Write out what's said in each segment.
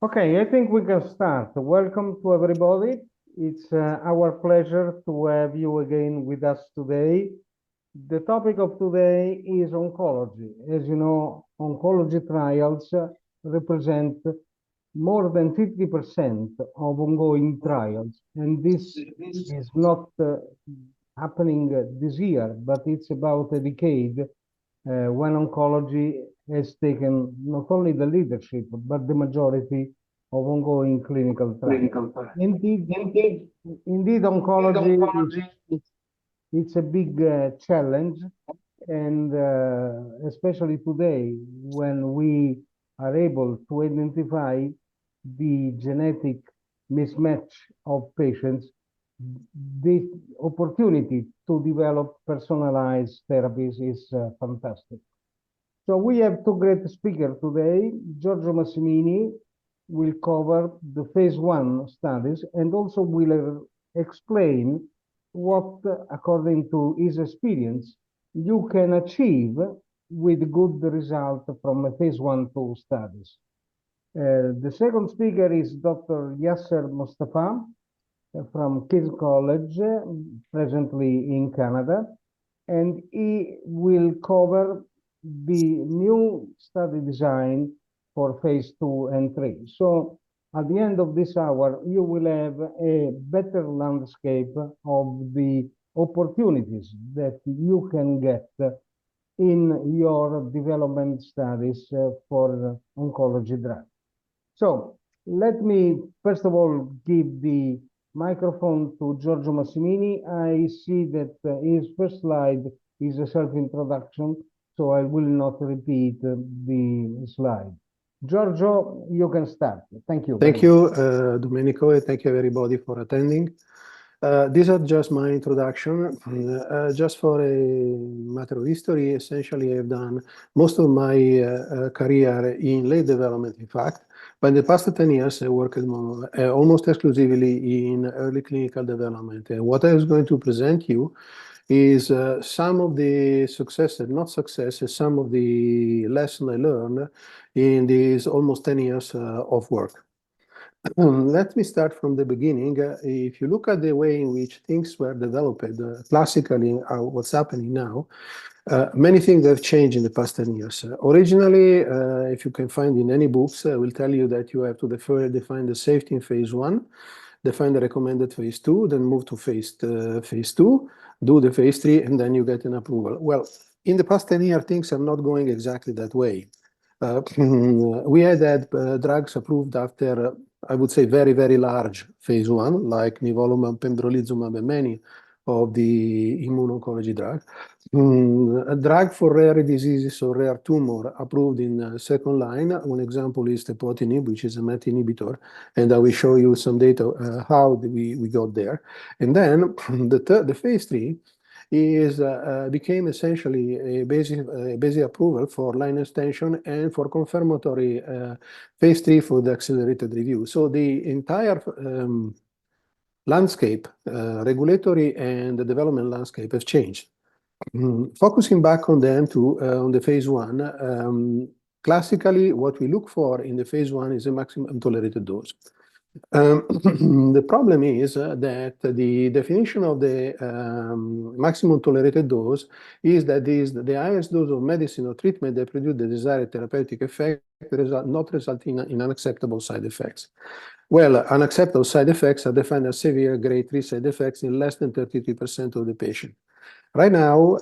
Okay, I think we can start. Welcome to everybody. It's our pleasure to have you again with us today. The topic of today is oncology. As you know, oncology trials represent more than 50% of ongoing trials, and this is not happening this year, but it's about a decade when oncology has taken not only the leadership, but the majority of ongoing clinical trials. Clinical trial. Indeed, Indeed, indeed, indeed, oncology is oncology. it's a big challenge, and especially today when we are able to identify the genetic mismatch of patients, the opportunity to develop personalized therapies is fantastic. So we have two great speakers today. Giorgio Massimini will cover the phase one studies and also will explain what, according to his experience, you can achieve with good result from a phase one, two studies. The second speaker is Dr. Yasser Mostafa from King's College, presently in Canada, and he will cover the new study design for phase two and three. So at the end of this hour, you will have a better landscape of the opportunities that you can get in your development studies for oncology drugs. So let me first of all give the microphone to Giorgio Massimini. I see that his first slide is a self-introduction, so I will not repeat the slide. Giorgio, you can start. Thank you. Thank you, Domenico, and thank you everybody for attending. These are just my introduction. Just for a matter of history, essentially I've done most of my career in late development, in fact. But in the past 10 years, I worked almost exclusively in early clinical development. And what I was going to present you is some of the successes, not successes, some of the lessons I learned in these almost 10 years of work. Let me start from the beginning. If you look at the way in which things were developed, classically, what's happening now, many things have changed in the past 10 years. Originally, if you can find in any books, I will tell you that you have to define the safety in phase one, define the recommended phase two, then move to phase two, do the phase three, and then you get an approval. Well, in the past 10 years, things are not going exactly that way. We had drugs approved after, I would say, very, very large phase one, like nivolumab, pembrolizumab, and many of the immuno-oncology drugs. A drug for rare diseases or rare tumor approved in second line. One example is tepotinib, which is a MET inhibitor, and I will show you some data how we got there. And then the phase three became essentially a basic approval for line extension and for confirmatory phase three for the accelerated review. So the entire landscape, regulatory and the development landscape has changed. Focusing back on them on the phase one, classically what we look for in the phase one is a maximum tolerated dose. The problem is that the definition of the maximum tolerated dose is that the highest dose of medicine or treatment that produce the desired therapeutic effect not resulting in unacceptable side effects. Well, unacceptable side effects are defined as severe grade 3 side effects in less than 33% of the patient. Right now,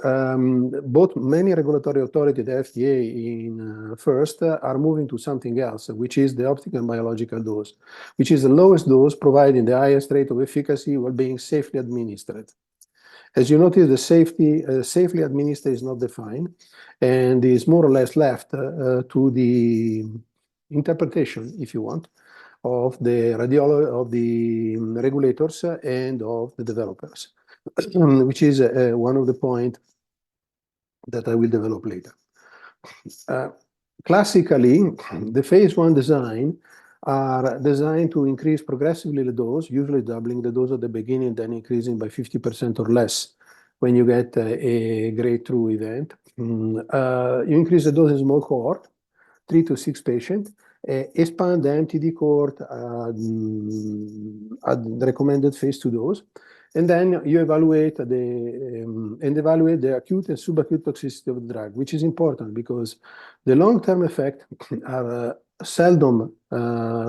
both many regulatory authorities, the FDA in first, are moving to something else, which is the optimal biological dose, which is the lowest dose providing the highest rate of efficacy while being safely administered. As you notice, the safely administered is not defined and is more or less left to the interpretation, if you want, of the regulators and of the developers. Which is one of the points that I will develop later. Classically, the phase one design are designed to increase progressively the dose, usually doubling the dose at the beginning, then increasing by 50% or less when you get a grade 2 event. You increase the dose in small cohort, 3 to 6 patients, expand the MTD cohort at the recommended phase 2 dose, and then you evaluate the acute and subacute toxicity of the drug, which is important because the long-term effects are seldom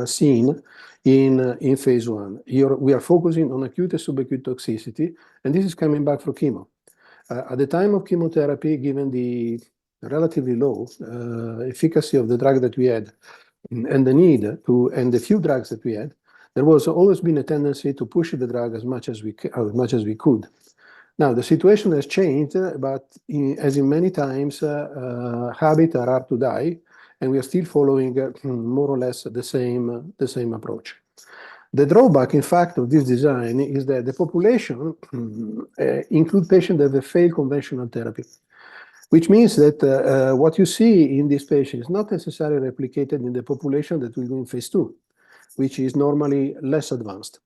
seen in phase 1. We are focusing on acute and subacute toxicity, and this is coming back from chemo. At the time of chemotherapy, given the relatively low efficacy of the drug that we had and the few drugs that we had, there was always been a tendency to push the drug as much as we could. Now the situation has changed, but as in many times, habits are hard to die, and we are still following more or less the same approach. The drawback, in fact, of this design is that the population include patients that have failed conventional therapy, which means that what you see in these patients is not necessarily replicated in the population that will go in phase 2, which is normally less advanced.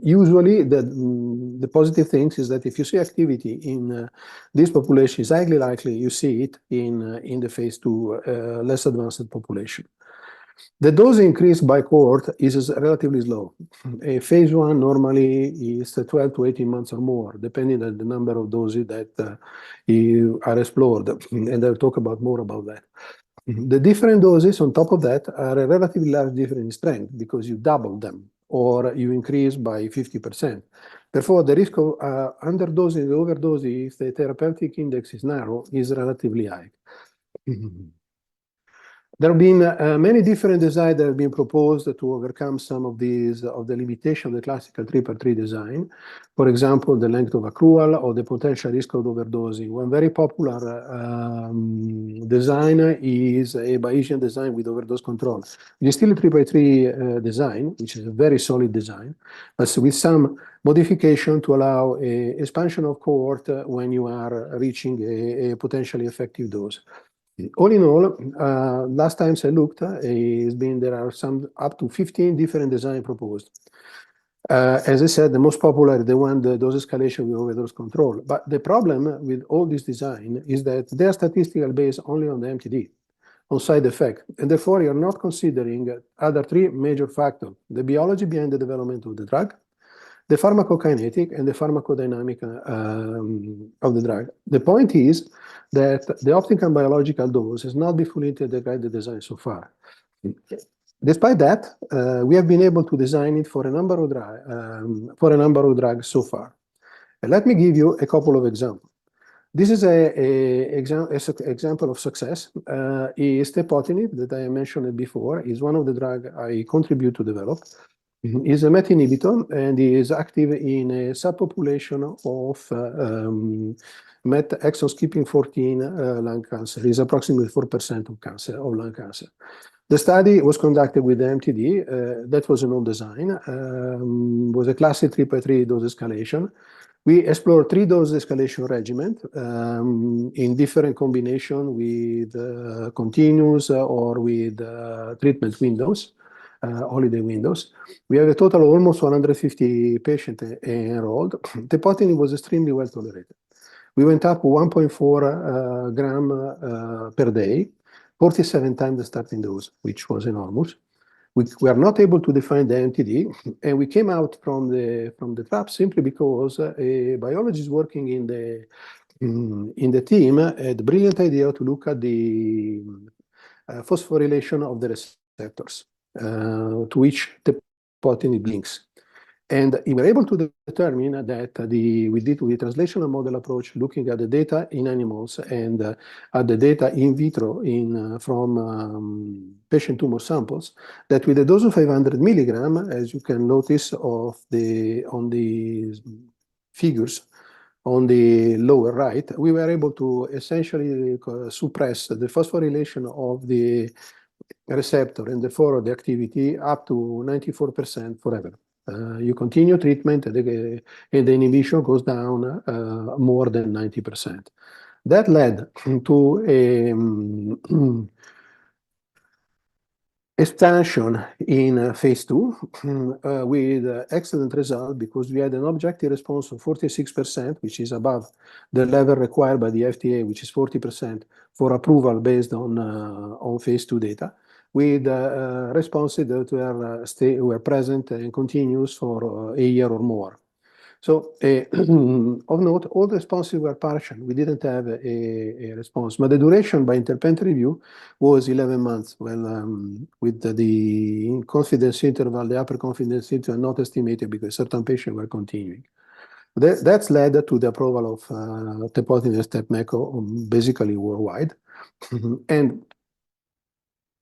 Usually, the positive thing is that if you see activity in this population, it's highly likely you see it in the phase 2 less advanced population. The dose increase by cohort is relatively slow. A phase 1 normally is 12 to 18 months or more, depending on the number of doses that are explored, and I'll talk more about that. The different doses on top of that are a relatively large difference in strength because you double them or you increase by 50%. Therefore, the risk of underdosing and overdosing, if the therapeutic index is narrow, is relatively high. There have been many different designs that have been proposed to overcome some of the limitation of the classical 3x3 design. For example, the length of accrual or the potential risk of overdosing. One very popular design is a Bayesian design with overdose control. It is still a 3x3 design, which is a very solid design, but with some modification to allow expansion of cohort when you are reaching a potentially effective dose. All in all, last times I looked, there are some up to 15 different designs proposed. As I said, the most popular, the dose escalation with overdose control. But the problem with all this design is that they are statistical based only on the MTD, on side effect, and therefore you're not considering other three major factors: the biology behind the development of the drug, the pharmacokinetic, and the pharmacodynamic of the drug. The point is that the optical biological dose has not been fully integrated the design so far. Despite that, we have been able to design it for a number of drugs so far. And let me give you a couple of examples. This is an example of success. Is tepotinib that I mentioned before, is one of the drugs I contribute to develop. Is a MET inhibitor and is active in a subpopulation of MET exon skipping 14 lung cancer. Is approximately 4% of lung cancer. The study was conducted with the MTD. That was an old design. Was a classic 3x3 dose escalation. We explored 3 dose escalation regimen in different combination with continuous or with treatment windows. Holiday windows. We have a total of almost 150 patients enrolled. Tepotinib was extremely well tolerated. We went up 1.4 gram per day, 47 times the starting dose, which was enormous. We are not able to define the MTD, and we came out from the trap simply because a biologist working in the team had the brilliant idea to look at the phosphorylation of the receptors. To which tepotinib links. And we were able to determine that we did with translational model approach, looking at the data in animals and at the data in vitro from patient tumor samples, that with a dose of 500 milligram, as you can notice on the figures on the lower right, we were able to essentially suppress the phosphorylation of the receptor and therefore the activity up to 94% forever. You continue treatment and the inhibition goes down more than 90%. That led to expansion in phase 2 with excellent result because we had an objective response of 46%, which is above the level required by the FDA, which is 40% for approval based on phase 2 data. with responses that were present and continuous for a year or more. So of note, all the responses were partial. We didn't have a response, but the duration by independent review was 11 months. Well, with the confidence interval, the upper confidence interval not estimated because certain patients were continuing. That's led to the approval of tepotinib step-MECO basically worldwide. And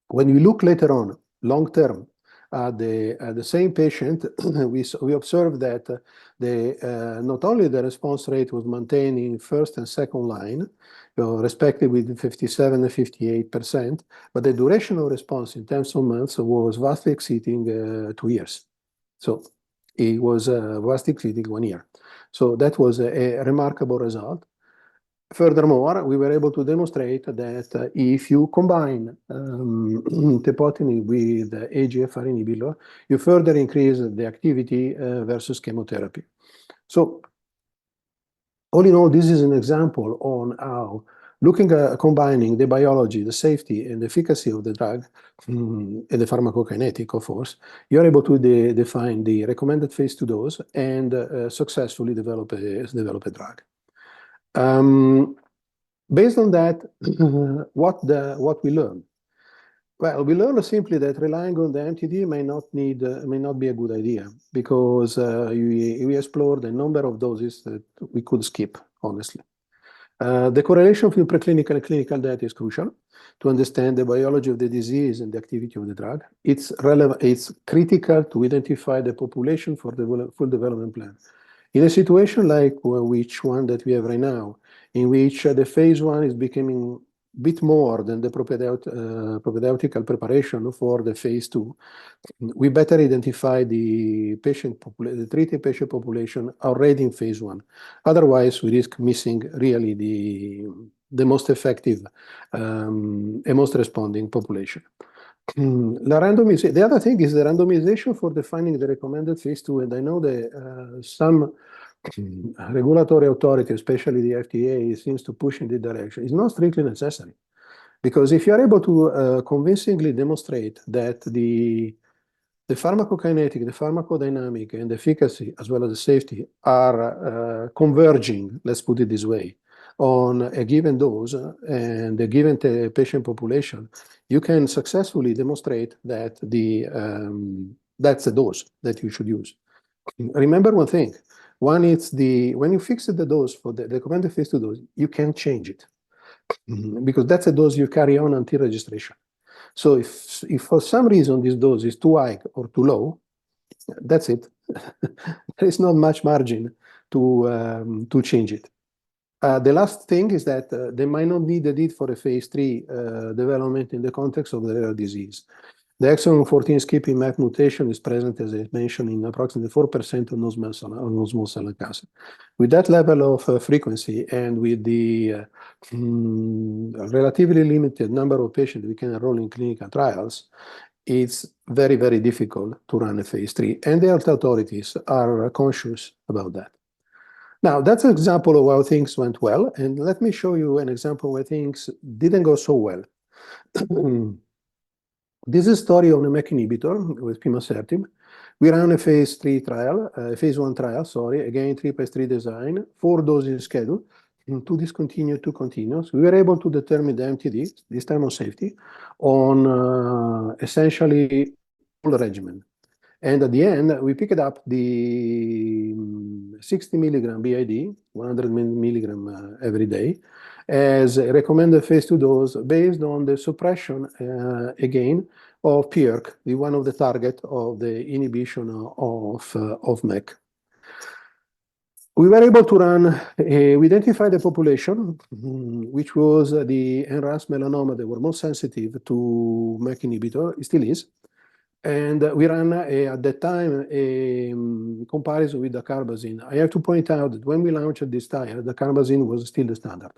when we look later on, long term, at the same patient, we observed that not only the response rate was maintained in first and second line, respectively with 57 and 58%, but the duration of response in terms of months was vastly exceeding 2 years. So it was vastly exceeding 1 year. So that was a remarkable result. Furthermore, we were able to demonstrate that if you combine tepotinib with EGFR inhibitor, you further increase the activity versus chemotherapy. So all in all, this is an example on how looking at combining the biology, the safety, and the efficacy of the drug, and the pharmacokinetic, of course, you're able to define the recommended phase 2 dose and successfully develop a drug. Based on that, what we learned? Well, we learned simply that relying on the MTD may not be a good idea because we explored a number of doses that we could skip, honestly. The correlation between preclinical and clinical data is crucial to understand the biology of the disease and the activity of the drug. It's relevant. It's critical to identify the population for the full development plan. In a situation like which one that we have right now, in which the phase 1 is becoming a bit more than the propedeutical preparation for the phase 2, we better identify the treated patient population already in phase 1. Otherwise, we risk missing really the most effective and most responding population. The other thing is the randomization for defining the recommended phase 2, and I know that some regulatory authority, especially the FDA, seems to push in this direction. It's not strictly necessary, because if you are able to convincingly demonstrate that the pharmacokinetic, the pharmacodynamic, and the efficacy, as well as the safety, are converging, let's put it this way, on a given dose and a given patient population, you can successfully demonstrate that that's the dose that you should use. Remember one thing. One is when you fix the dose for the recommended phase 2 dose, you can change it because that's a dose you carry on until registration. So if for some reason this dose is too high or too low, that's it. There is not much margin to change it. The last thing is that there might not be the need for a phase 3 development in the context of the rare disease. The exon 14 skipping MAP mutation is present, as I mentioned, in approximately 4% of non-small cell lung cancer. With that level of frequency and with the relatively limited number of patients we can enroll in clinical trials, it's very, very difficult to run a phase 3, and the health authorities are conscious about that. Now, that's an example of how things went well, and let me show you an example where things didn't go so well. This is a story of a MEK inhibitor with pimasertib. We ran a phase 3 trial, phase 1 trial, sorry, again 3+3 design, 4 doses schedule, 2 discontinued, 2 continuous. We were able to determine the MTD, this time on safety, on essentially full regimen. And at the end, we picked up the 60 milligram BID, 100 milligram every day, as a recommended phase 2 dose based on the suppression, again, of PERK, the one of the target of the inhibition of MEK. We were able to run, we identified the population, which was the enhanced melanoma that were most sensitive to MEK inhibitor, it still is. And we ran at that time a comparison with dacarbazine. I have to point out that when we launched this trial, dacarbazine was still the standard.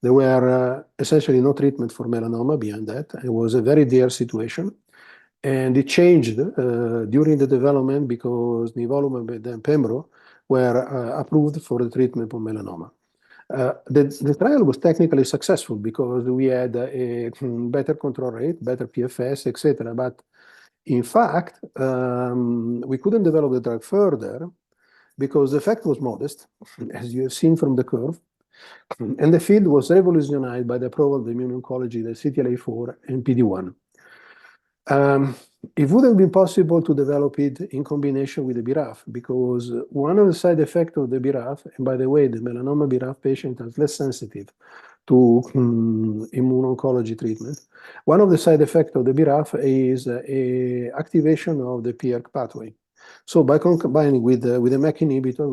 There were essentially no treatment for melanoma beyond that. It was a very dear situation. And it changed during the development because nivolumab and pembro were approved for the treatment of melanoma. The trial was technically successful because we had a better control rate, better PFS, etc. But in fact, we couldn't develop the drug further because the effect was modest, as you have seen from the curve. And the field was revolutionized by the approval of the immuno-oncology, the CTLA-4 and PD-1. It would have been possible to develop it in combination with the BRAF because one of the side effects of the BRAF, and by the way, the melanoma BRAF patient is less sensitive to immuno-oncology treatment. One of the side effects of the BRAF is a activation of the PERK pathway. So by combining with a MEK inhibitor,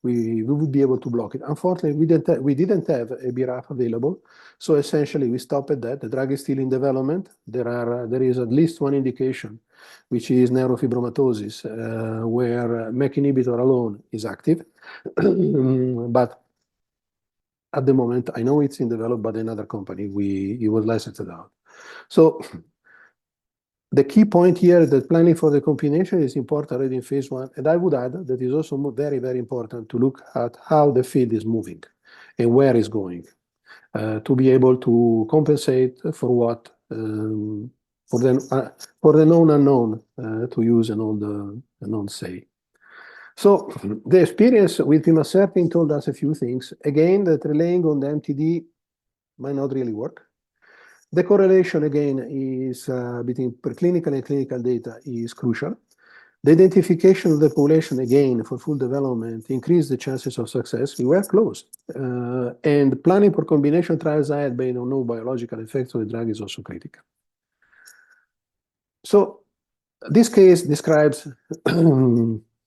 we would be able to block it. Unfortunately, we didn't have a BRAF available. So essentially, we stopped at that. The drug is still in development. There is at least one indication, which is neurofibromatosis, where MEK inhibitor alone is active. But at the moment, I know it's in development, but another company, it was licensed out. So the key point here is that planning for the combination is important already in phase 1. And I would add that it's also very, very important to look at how the field is moving and where it's going to be able to compensate for what, for the known unknown, to use an old say. So the experience with pimasertib told us a few things. Again, that relying on the MTD might not really work. The correlation, again, is between preclinical and clinical data is crucial. The identification of the population, again, for full development increased the chances of success. We were close. And planning for combination trials ahead based on no biological effects of the drug is also critical. So this case describes,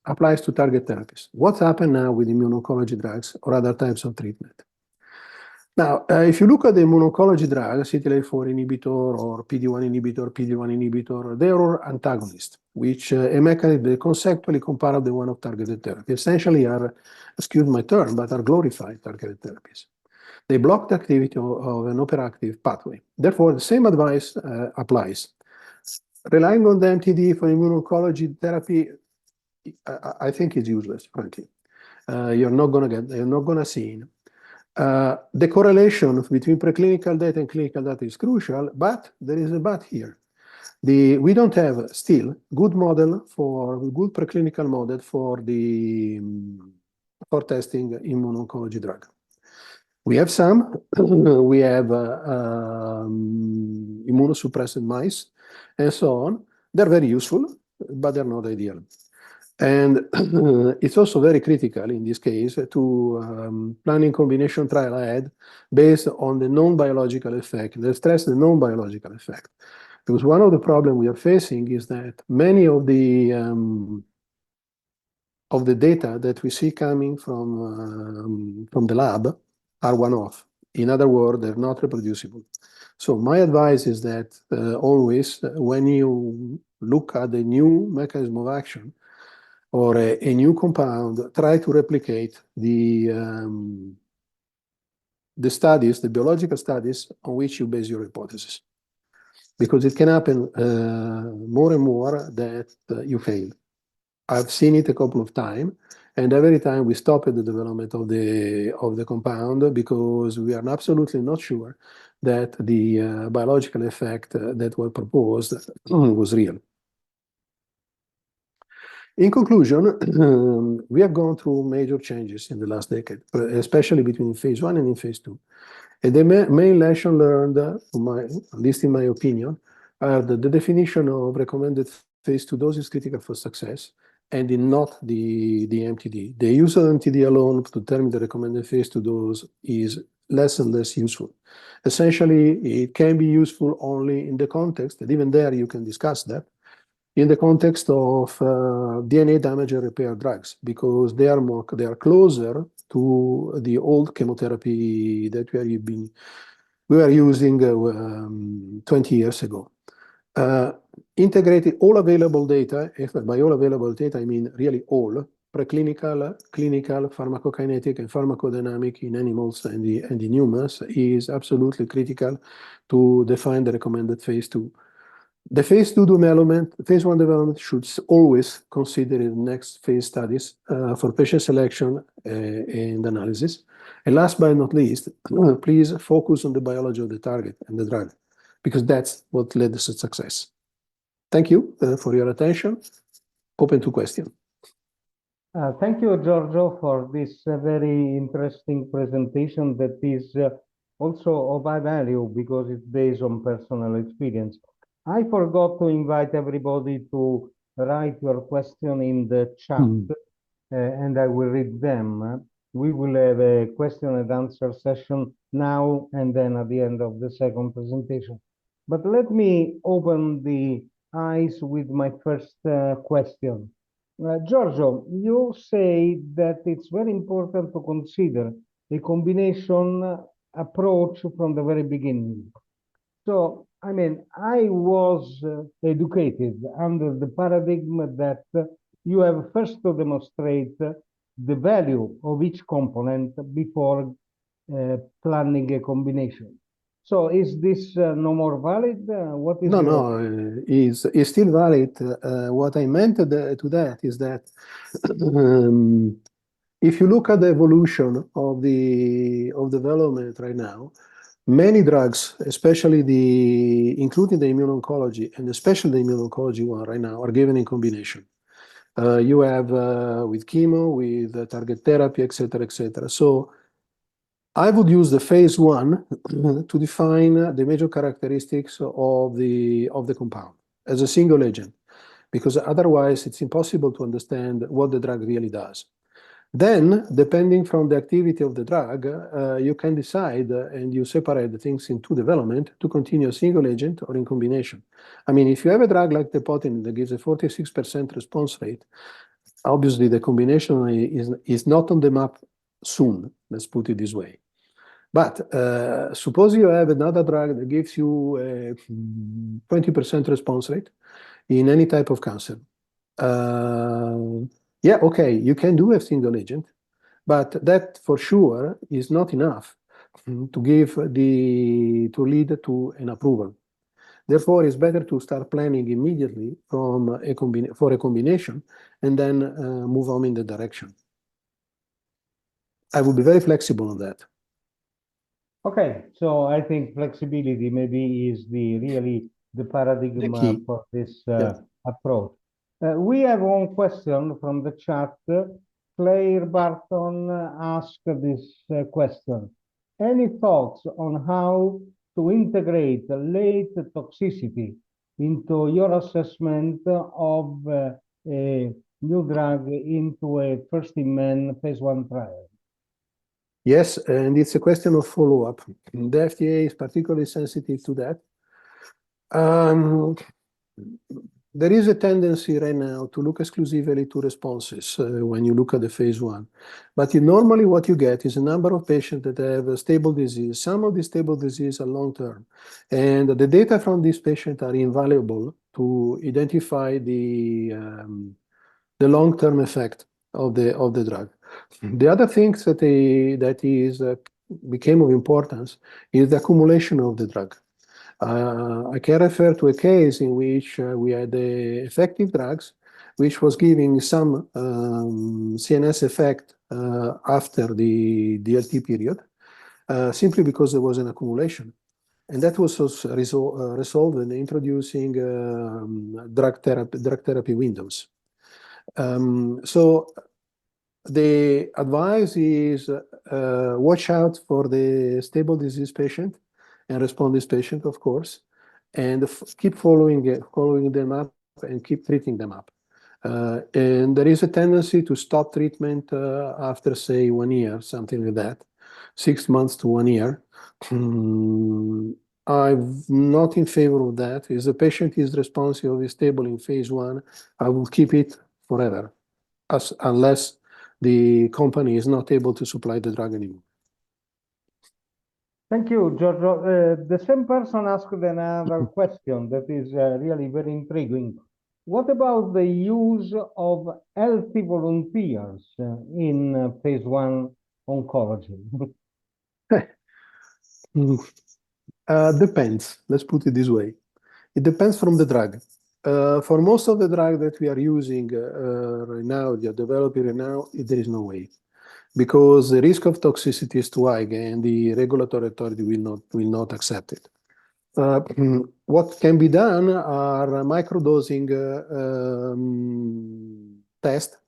applies to target therapies. What's happened now with immuno-oncology drugs or other types of treatment? Now, if you look at the immuno-oncology drug, CTLA-4 inhibitor or PD-1 inhibitor, they are all antagonists, which a mechanism conceptually comparable to the one of targeted therapy. Essentially are, excuse my term, but are glorified targeted therapies. They block the activity of an hyperactive pathway. Therefore, the same advice applies. Relying on the MTD for immuno-oncology therapy, I think is useless, frankly. You're not gonna see it. The correlation between preclinical data and clinical data is crucial, but there is a but here. We don't have still good preclinical model for testing immuno-oncology drug. We have some. We have immunosuppressed mice and so on. They're very useful, but they're not ideal. And it's also very critical in this case to planning combination trial ahead based on the non-biological effect. Let's stress the non-biological effect. Because one of the problems we are facing is that many of the data that we see coming from the lab are one-off. In other words, they're not reproducible. So my advice is that always when you look at the new mechanism of action, or a new compound, try to replicate the studies, the biological studies on which you base your hypothesis. Because it can happen more and more that you fail. I've seen it a couple of times, and every time we stop at the development of the compound because we are absolutely not sure that the biological effect that was proposed was real. In conclusion, we have gone through major changes in the last decade, especially between phase 1 and in phase 2. And the main lesson learned, at least in my opinion, are the definition of recommended phase 2 dose is critical for success, and not the MTD. The use of MTD alone to determine the recommended phase 2 dose is less and less useful. Essentially, it can be useful only in the context, and even there you can discuss that, in the context of DNA damage and repair drugs, because they are closer to the old chemotherapy that we were using 20 years ago. Integrated all available data, by all available data, I mean really all, preclinical, clinical, pharmacokinetic, and pharmacodynamic in animals and in humans is absolutely critical to define the recommended phase 2. The phase 2 development, phase 1 development should always consider the next phase studies for patient selection and analysis. And last but not least, please focus on the biology of the target and the drug, because that's what led to success. Thank you for your attention. Open to questions. Thank you, Giorgio, for this very interesting presentation that is also of high value because it's based on personal experience. I forgot to invite everybody to write your question in the chat, and I will read them. We will have a question and answer session now and then at the end of the second presentation. But let me open the eyes with my first question. Giorgio, you say that it's very important to consider a combination approach from the very beginning. So, I mean, I was educated under the paradigm that you have first to demonstrate the value of each component before planning a combination. So is this no more valid? What is No, your no, is still valid. What I meant to that is that if you look at the evolution of the development right now, many drugs, especially including the immuno-oncology and especially the immuno-oncology one right now, are given in combination. You have with chemo, with target therapy, etc., etc. So I would use the phase one to define the major characteristics of the compound as a single agent, because otherwise it's impossible to understand what the drug really does. Then, depending from the activity of the drug, you can decide and you separate the things into development to continue a single agent or in combination. I mean, if you have a drug like tepotinib that gives a 46% response rate, obviously the combination is not on the map soon, let's put it this way. But suppose you have another drug that gives you a 20% response rate in any type of cancer. Yeah, okay, you can do a single agent, but that for sure is not enough to lead to an approval. Therefore, it's better to start planning immediately for a combination and then move on in the direction. I will be very flexible on that. Okay, so I think flexibility maybe is really the paradigm for this approach. We have one question from the chat. Claire Barton asked this question. Any thoughts on how to integrate late toxicity into your assessment of a new drug into a first-in-man phase 1 trial? Yes, and it's a question of follow-up. The FDA is particularly sensitive to that. There is a tendency right now to look exclusively to responses when you look at the phase 1. But normally what you get is a number of patients that have a stable disease. Some of these stable disease are long-term. And the data from these patients are invaluable to identify the long-term effect of the drug. The other thing that became of importance is the accumulation of the drug. I can refer to a case in which we had effective drugs, which was giving some CNS effect after the DLT period, simply because there was an accumulation. And that was resolved in introducing drug therapy windows. So the advice is watch out for the stable disease patient and responders patient, of course, and keep following them up and keep treating them up. And there is a tendency to stop treatment after, say, 1 year, something like that, 6 months to 1 year. I'm not in favor of that. If the patient is responsive or is stable in phase 1, I will keep it forever, unless the company is not able to supply the drug anymore. Thank you, Giorgio. The same person asked another question that is really very intriguing. What about the use of healthy volunteers in phase 1 oncology? Depends. Let's put it this way. It depends from the drug. For most of the drug that we are using right now, they are developing right now, there is no way. because the risk of toxicity is too high and the regulatory authority will not accept it. What can be done are microdosing test,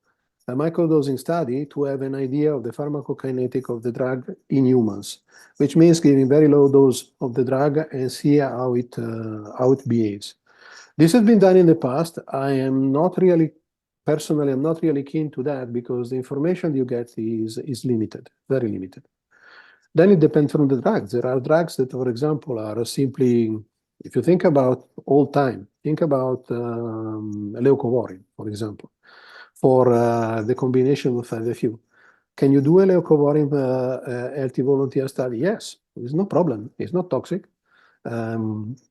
a microdosing study to have an idea of the pharmacokinetic of the drug in humans, which means giving very low dose of the drug and see how it behaves. This has been done in the past. I am not really, personally, I'm not really keen to that because the information you get is limited, very limited. Then it depends from the drugs. There are drugs that, for example, are simply, if you think about old time, think about leucovorin, for example, for the combination with 5-FU. Can you do a leucovorin healthy volunteer study? Yes, there's no problem. It's not toxic.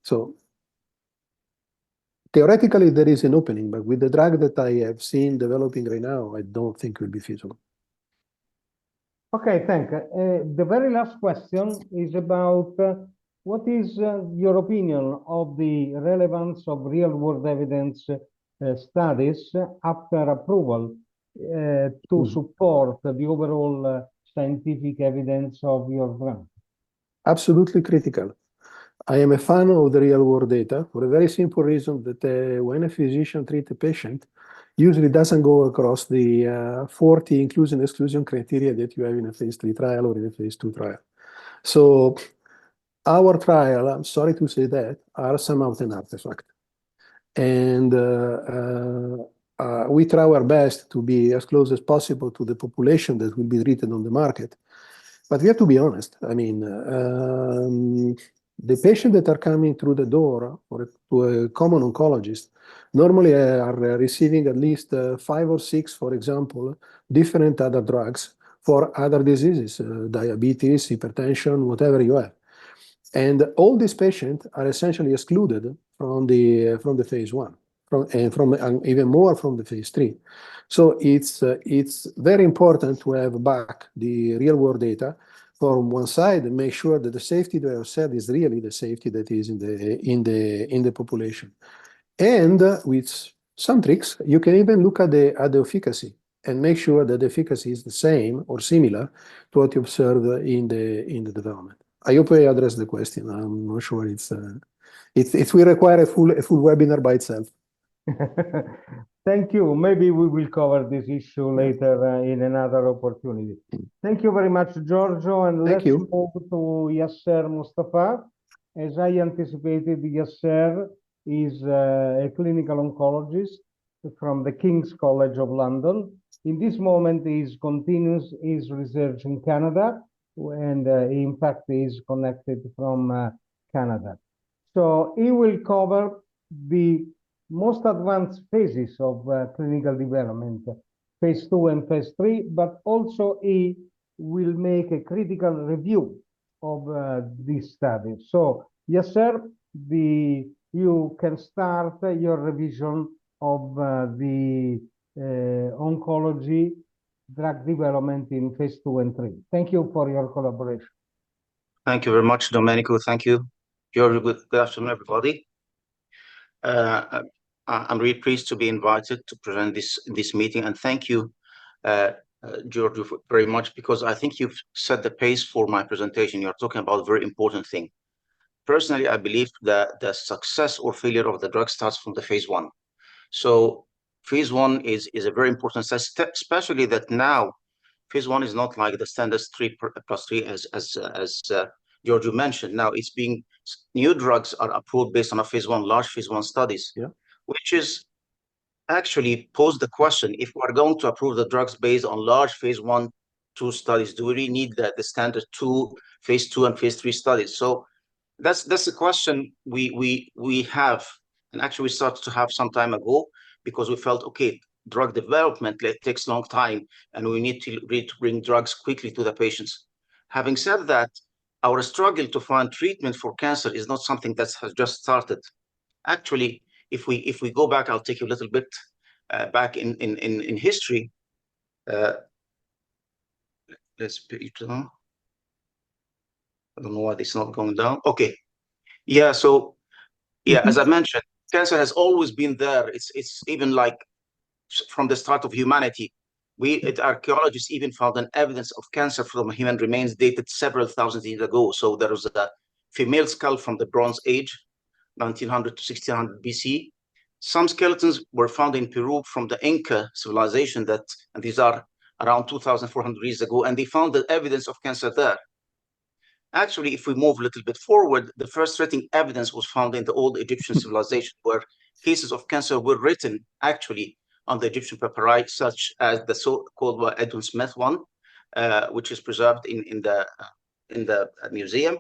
So theoretically, there is an opening, but with the drug that I have seen developing right now, I don't think it will be feasible. Okay, thank you. The very last question is about what is your opinion of the relevance of real-world evidence studies after approval to support the overall scientific evidence of your drug? Absolutely critical. I am a fan of the real-world data for a very simple reason that when a physician treats a patient, usually doesn't go across the 40 inclusion-exclusion criteria that you have in a phase 3 trial or in a phase 2 trial. So our trial, I'm sorry to say that, are somehow an artifact. And we try our best to be as close as possible to the population that will be treated on the market. But we have to be honest. I mean, the patients that are coming through the door to a common oncologist normally are receiving at least 5 or 6, for example, different other drugs for other diseases, diabetes, hypertension, whatever you have. And all these patients are essentially excluded from the phase 1, and even more from the phase 3. So it's very important to have back the real world data from one side and make sure that the safety that I have said is really the safety that is in the population. And with some tricks, you can even look at the efficacy and make sure that the efficacy is the same or similar to what you observe in the development. I hope I addressed the question. I'm not sure it will require a full webinar by itself. Thank you. Maybe we will cover this issue later in another opportunity. Thank you very much, Giorgio. And let's move to Yasser Mostafa. As I anticipated, Yasser is a clinical oncologist from the King's College of London. In this moment, he continues his research in Canada, and in fact, he is connected from Canada. So he will cover the most advanced phases of clinical development, phase 2 and phase 3, but also he will make a critical review of this study. So, Yasser, you can start your revision of the oncology drug development in phase 2 and 3. Thank you for your collaboration. Thank you very much, Domenico. Thank you, Giorgio. Good afternoon, everybody. I'm really pleased to be invited to present this meeting, and thank you, Giorgio, very much, because I think you've set the pace for my presentation. You're talking about a very important thing. Personally, I believe that the success or failure of the drug starts from the phase 1. So phase 1 is a very important step, especially that now phase 1 is not like the standard 3+3 as Giorgio mentioned. Now it's being, new drugs are approved based on a phase 1, large phase 1 studies, which is actually pose the question, if we're going to approve the drugs based on large phase 1, 2 studies, do we really need the standard phase 2 and phase 3 studies? So that's the question we have, and actually we started to have some time ago, because we felt, okay, drug development takes a long time, and we need to bring drugs quickly to the patients. Having said that, our struggle to find treatment for cancer is not something that has just started. Actually, if we go back, I'll take you a little bit back in history. Let's put it down. I don't know why it's not going down. Okay. Yeah, so yeah, as I mentioned, cancer has always been there. It's even like from the start of humanity. Archaeologists even found an evidence of cancer from human remains dated several thousand years ago. So there was a female skull from the Bronze Age, 1900 to 1600 BC. Some skeletons were found in Peru from the Inca civilization and these are around 2,400 years ago, and they found the evidence of cancer there. Actually, if we move a little bit forward, the first written evidence was found in the old Egyptian civilization, where cases of cancer were written actually on the Egyptian papyri, such as the so-called Edwin Smith one, which is preserved in the museum.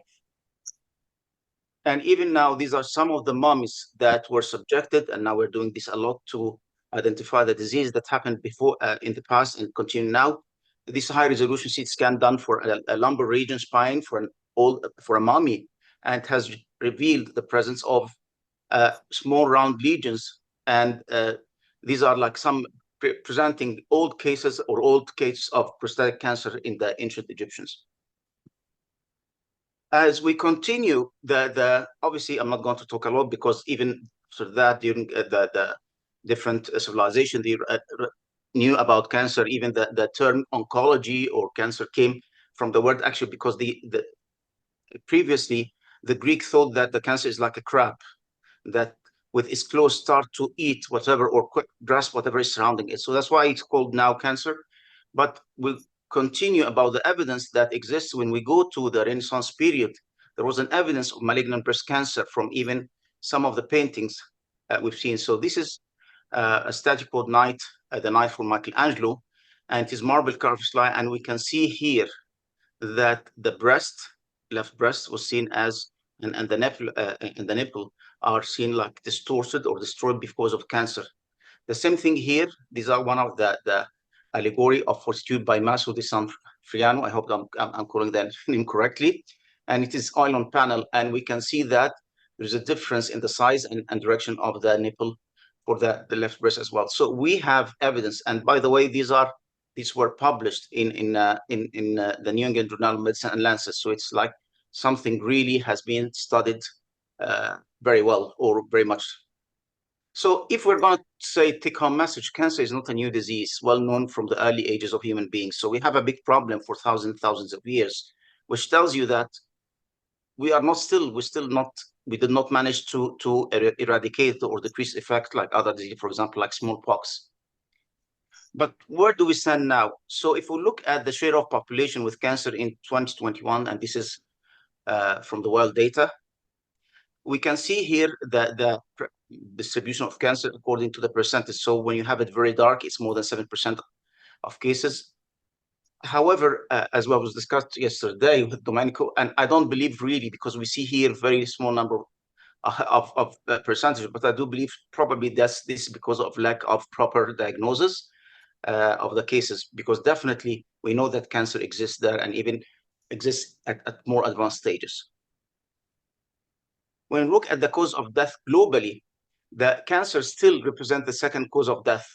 And even now, these are some of the mummies that were subjected, and now we're doing this a lot to identify the disease that happened before in the past and continue now. This high-resolution CT scan done for a lumbar region spine for a mummy, and has revealed the presence of small round lesions, and these are like some presenting old cases of prostatic cancer in the ancient Egyptians. As we continue, obviously I'm not going to talk a lot, because even for that during the different civilization, they knew about cancer. Even the term oncology or cancer came from the word, actually, because previously the Greek thought that the cancer is like a crab that with its claws start to eat whatever or grasp whatever is surrounding it. So that's why it's called now cancer. But we'll continue about the evidence that exists. When we go to the Renaissance period, there was an evidence of malignant breast cancer from even some of the paintings we've seen. So this is a statue called Night, the Night from Michelangelo, and it is marble carved slide, and we can see here that the left breast was seen as, and the nipple are seen like distorted or destroyed because of cancer. The same thing here. These are one of the allegory of Fortitude by Maso di San Friano. I hope I'm calling that name correctly. And it is oil on panel, and we can see that there's a difference in the size and direction of the nipple for the left breast as well. So we have evidence. And by the way, these were published in the New England Journal of Medicine and Lancet. So it's like something really has been studied very well, or very much. So if we're going to say take-home message, cancer is not a new disease, well known from the early ages of human beings. So we have a big problem for thousands of years, which tells you that we did not manage to eradicate or decrease effect like other diseases, for example, like smallpox. But where do we stand now? So if we look at the share of population with cancer in 2021, and this is from the world data, we can see here the distribution of cancer according to the percentage. So when you have it very dark, it's more than 7% of cases. However, as well was discussed yesterday with Domenico, and I don't believe really, because we see here very small number of percentage, but I do believe probably this is because of lack of proper diagnosis of the cases, because definitely we know that cancer exists there and even exists at more advanced stages. When we look at the cause of death globally, the cancer still represents the second cause of death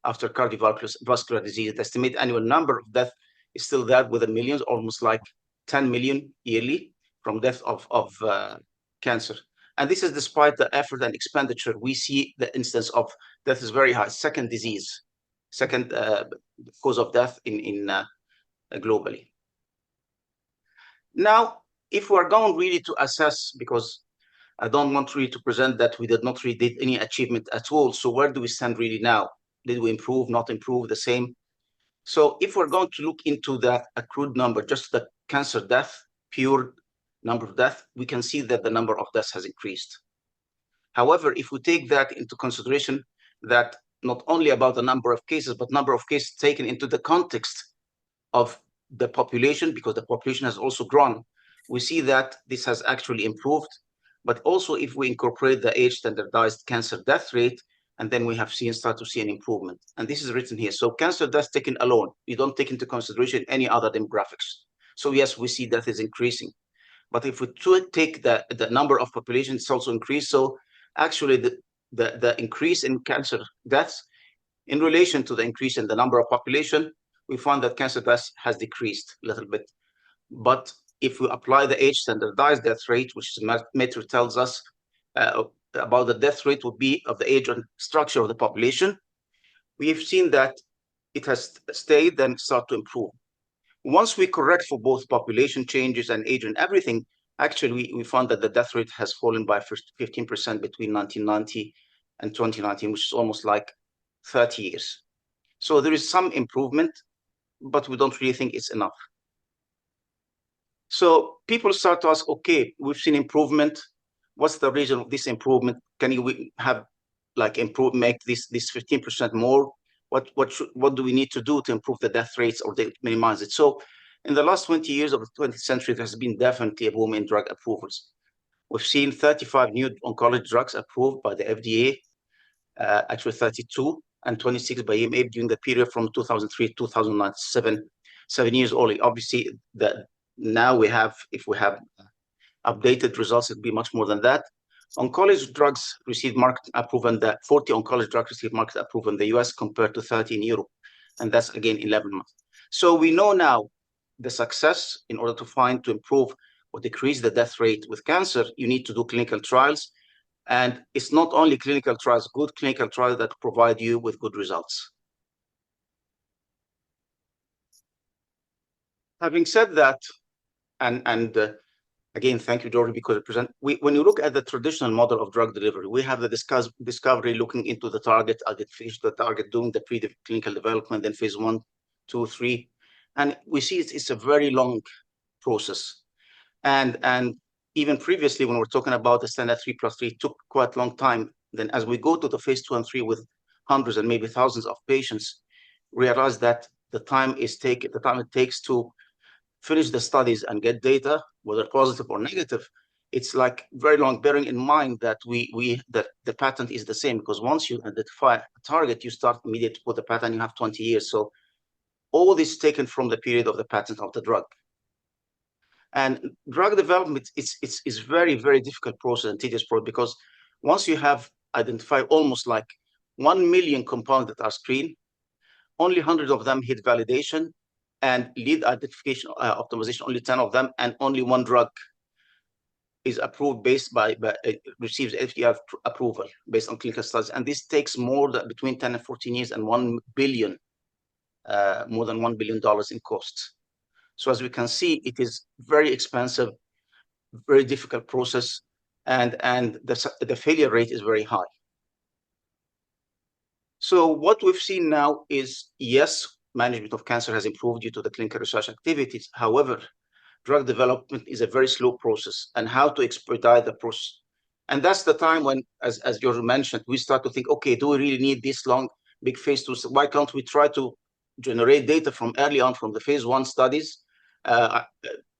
after cardiovascular disease. The estimated annual number of deaths is still there with millions, almost like 10 million yearly from death of cancer. And this is despite the effort and expenditure. We see the instance of death is very high. Second cause of death in globally. Now, if we're going really to assess, because I don't want really to present that we did not really did any achievement at all. So where do we stand really now? Did we improve, not improve, the same? So if we're going to look into the accrued number, just the cancer death, pure number of deaths, we can see that the number of deaths has increased. However, if we take that into consideration, that not only about the number of cases, but number of cases taken into the context of the population, because the population has also grown, we see that this has actually improved. But also if we incorporate the age standardized cancer death rate, and then we have start to see an improvement. And this is written here. So cancer death taken alone, you don't take into consideration any other demographics. So yes, we see death is increasing. But if we take the number of population, it's also increased. So actually the increase in cancer deaths in relation to the increase in the number of population, we found that cancer deaths has decreased a little bit. But if we apply the age standardized death rate, which the metric tells us about the death rate would be of the age and structure of the population, we have seen that it has stayed, then start to improve. Once we correct for both population changes and age and everything, actually, we found that the death rate has fallen by 15% between 1990 and 2019, which is almost like 30 years. So there is some improvement, but we don't really think it's enough. So people start to ask, okay, we've seen improvement. What's the reason of this improvement? Can you have like make this 15% more? What do we need to do to improve the death rates or to minimize it? So in the last 20 years of the 20th century, there has been definitely a boom in drug approvals. We've seen 35 new oncology drugs approved by the FDA, actually 32, and 26 by EMA during the period from 2003 to 2007, 7 years only. Obviously, now we have, if we have updated results, it'd be much more than that. Oncology drugs received market approval, and 40 oncology drugs received market approval in the US compared to 30 in Europe. And that's again 11 months. So we know now the success. In order to improve or decrease the death rate with cancer, you need to do clinical trials. And it's not only clinical trials, good clinical trials that provide you with good results. Having said that, and again, thank you, Giorgio, because when you look at the traditional model of drug delivery, we have the discovery looking into the target, identification the target, doing the preclinical development, then phase 1, 2, 3. And we see it's a very long process. And even previously, when we're talking about the standard 3+3, took quite a long time. Then as we go to the phase 2 and 3 with hundreds and maybe thousands of patients, realize that the time it takes to finish the studies and get data, whether positive or negative, it's like very long, bearing in mind that that the patent is the same, because once you identify a target, you start immediately with the patent, you have 20 years. So all this taken from the period of the patent of the drug. And drug development is very, very difficult process and tedious process, because once you have identified almost like 1 million compounds that are screened, only 100 of them hit validation, and lead identification optimization, only 10 of them, and only one drug is approved receives FDA approval based on clinical studies. And this takes between 10 and 14 years and more than $1 billion in costs. So as we can see, it is very expensive, very difficult process, and the failure rate is very high. So what we've seen now is, yes, management of cancer has improved due to the clinical research activities. However, drug development is a very slow process, and how to expedite the process. And that's the time when, as Giorgio mentioned, we start to think, okay, do we really need this long, big phase 2? Why can't we try to generate data from early on from the phase 1 studies,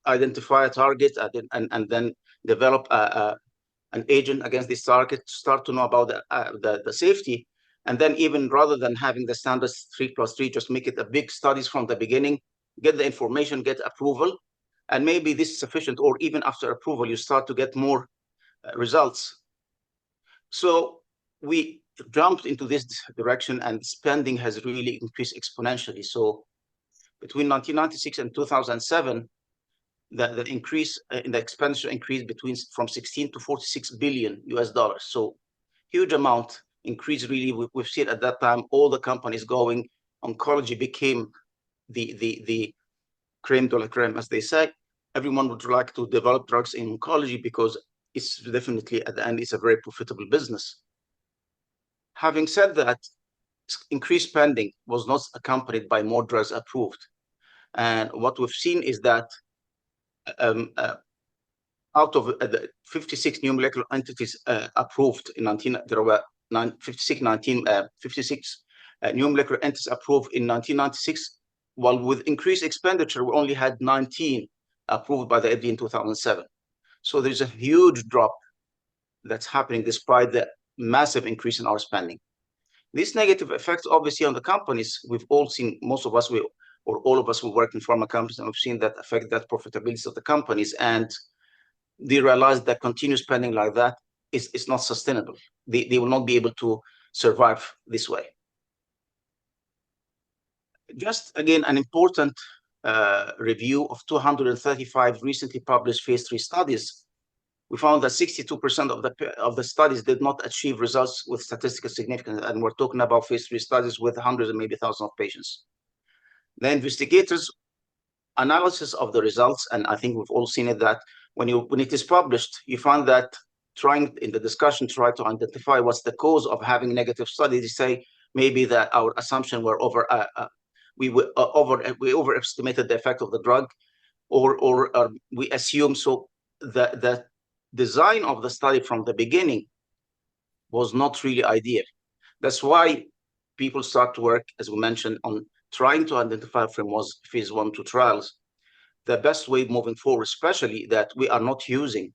identify a target, and then develop an agent against this target, start to know about the safety. And then even rather than having the standard 3+3, just make it a big studies from the beginning, get the information, get approval, and maybe this is sufficient, or even after approval, you start to get more results. So we jumped into this direction, and spending has really increased exponentially. So between 1996 and 2007, the increase in the expenditure increased from 16 to 46 billion US dollars. So huge amount increase. Really, we've seen at that time all the companies going. Oncology became the creme de la creme, as they say. Everyone would like to develop drugs in oncology because it's definitely at the end it's a very profitable business. Having said that, increased spending was not accompanied by more drugs approved. And what we've seen is that out of the 56 new molecular entities approved in 19, there were 56 new molecular entities approved in 1996, while with increased expenditure, we only had 19 approved by the FDA in 2007. So there's a huge drop that's happening despite the massive increase in our spending. These negative effects, obviously, on the companies, we've all seen, most of us, or all of us who work in pharma companies, and we've seen that affect that profitability of the companies. And they realize that continuous spending like that is not sustainable. They will not be able to survive this way. Just again, an important review of 235 recently published phase 3 studies we found that 62% of the studies did not achieve results with statistical significance, and we're talking about phase 3 studies with hundreds and maybe thousands of patients. The investigators' analysis of the results, and I think we've all seen it, that when it is published, you find that trying in the discussion, try to identify what's the cause of having negative studies. They say maybe that our assumption were we overestimated the effect of the drug, or we assume so. The design of the study from the beginning was not really ideal. That's why people start to work, as we mentioned, on trying to identify from phase 1-2 trials the best way moving forward, especially that we are not using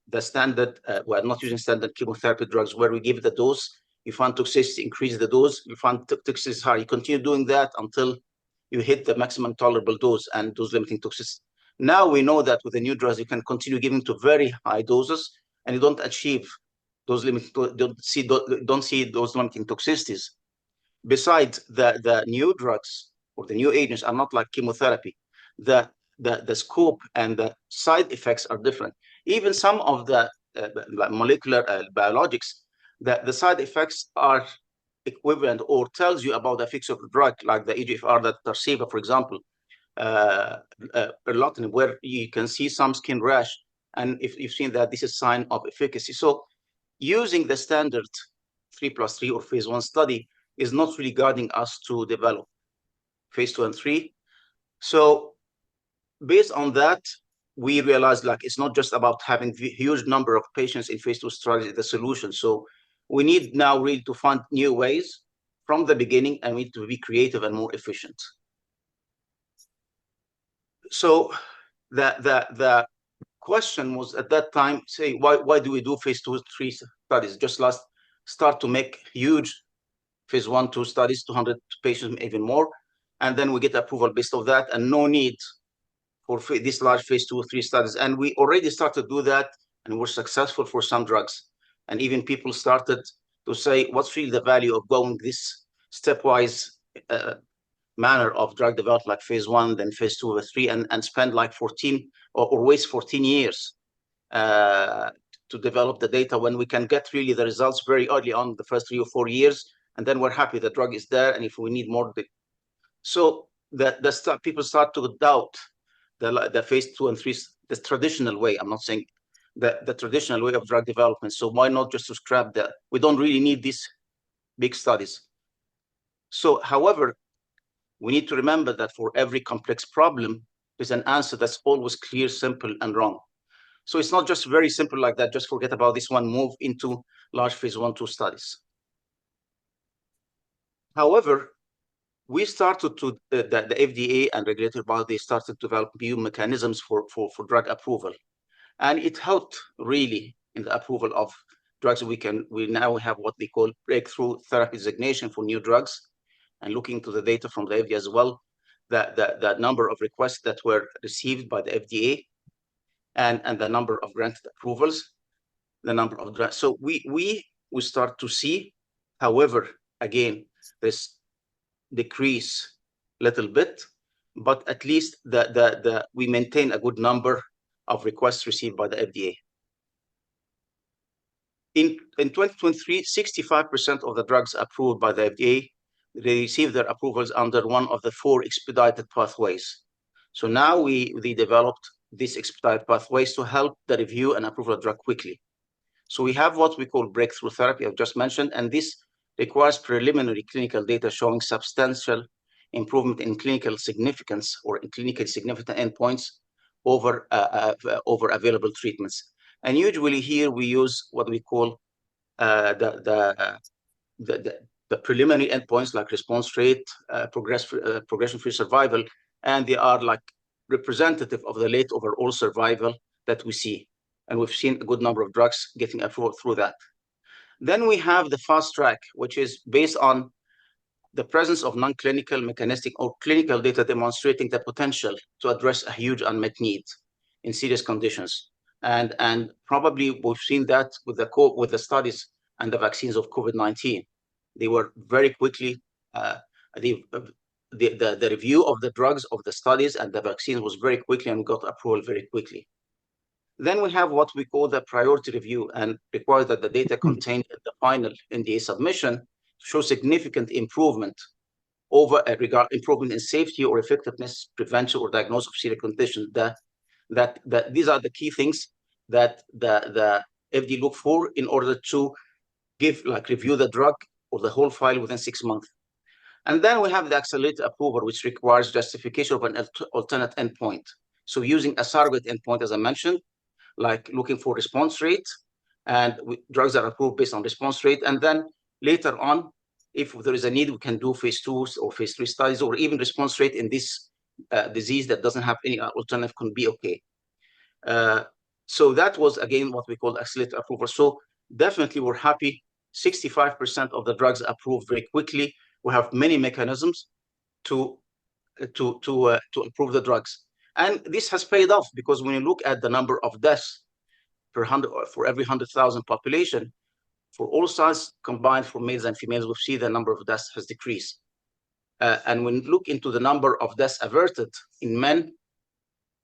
the standard, we are not using standard chemotherapy drugs where we give the dose, you find toxicity, increase the dose, you find toxicity high, you continue doing that until you hit the maximum tolerable dose and dose limiting toxicity. Now we know that with the new drugs, you can continue giving to very high doses and you don't achieve those limiting, don't see those limiting toxicities. Besides, the new drugs or the new agents are not like chemotherapy. The scope and the side effects are different. Even some of the molecular biologics, the side effects are equivalent or tells you about the efficacy of the drug, like the EGFR, that Tarceva, for example, erlotinib, where you can see some skin rash, and if you've seen that, this is a sign of efficacy. So using the standard 3+3 or phase 1 study is not really guiding us to develop phase 2 and 3. So based on that, we realized like it's not just about having huge number of patients in phase 2 studies, the solution. So we need now really to find new ways from the beginning, and we need to be creative and more efficient. So the question was at that time, say, why do we do phase 2, 3 studies? Just start to make huge phase 1, 2 studies, 200 patients, even more, and then we get approval based on that, and no need for this large phase 2 or 3 studies. And we already started to do that, and we're successful for some drugs. And even people started to say, what's really the value of going this stepwise manner of drug development, like phase 1, then phase 2 or 3, and spend like 14 or waste 14 years to develop the data when we can get really the results very early on, the first 3 or 4 years, and then we're happy the drug is there, and if we need more. So people start to doubt the phase 2 and 3, the traditional way. I'm not saying the traditional way of drug development. So why not just to scrap that? We don't really need these big studies. So, however, we need to remember that for every complex problem, there's an answer that's always clear, simple, and wrong. So it's not just very simple like that. Just forget about this one, move into large phase 1, 2 studies. However, we started to, the FDA and regulatory body started to develop new mechanisms for drug approval. And it helped really in the approval of drugs. We now have what we call breakthrough therapy designation for new drugs. And looking to the data from the FDA as well, the number of requests that were received by the FDA and the number of granted approvals, the number of drugs. So we start to see, however, again, this decrease a little bit, but at least we maintain a good number of requests received by the FDA. In 2023, 65% of the drugs approved by the FDA, they received their approvals under one of the 4 expedited pathways. So now we developed these expedited pathways to help the review and approval of drug quickly. So we have what we call breakthrough therapy, I've just mentioned, and this requires preliminary clinical data showing substantial improvement in clinical significance or in clinically significant endpoints over available treatments. And usually here we use what we call the preliminary endpoints like response rate, progression-free survival, and they are like representative of the late overall survival that we see. And we've seen a good number of drugs getting approved through that. Then we have the fast track, which is based on the presence of non-clinical, mechanistic, or clinical data demonstrating the potential to address a huge unmet need in serious conditions. And probably we've seen that with the studies and the vaccines of COVID-19. They were very quickly, the review of the drugs, of the studies and the vaccines was very quickly and got approval very quickly. Then we have what we call the priority review and require that the data contained in the final NDA submission show significant improvement over improvement in safety or effectiveness, prevention or diagnosis of serious conditions. These are the key things that the FDA look for in order to review the drug or the whole file within 6 months. And then we have the accelerated approval, which requires justification of an alternate endpoint. So using a surrogate endpoint, as I mentioned, like looking for response rate, and drugs are approved based on response rate. And then later on, if there is a need, we can do phase 2 or phase 3 studies, or even response rate in this disease that doesn't have any alternative can be okay. So that was, again, what we call accelerated approval. So definitely we're happy. 65% of the drugs approved very quickly. We have many mechanisms to approve the drugs. And this has paid off, because when you look at the number of deaths for every 100,000 population, for all sides combined, for males and females, we see the number of deaths has decreased. And when you look into the number of deaths averted in men,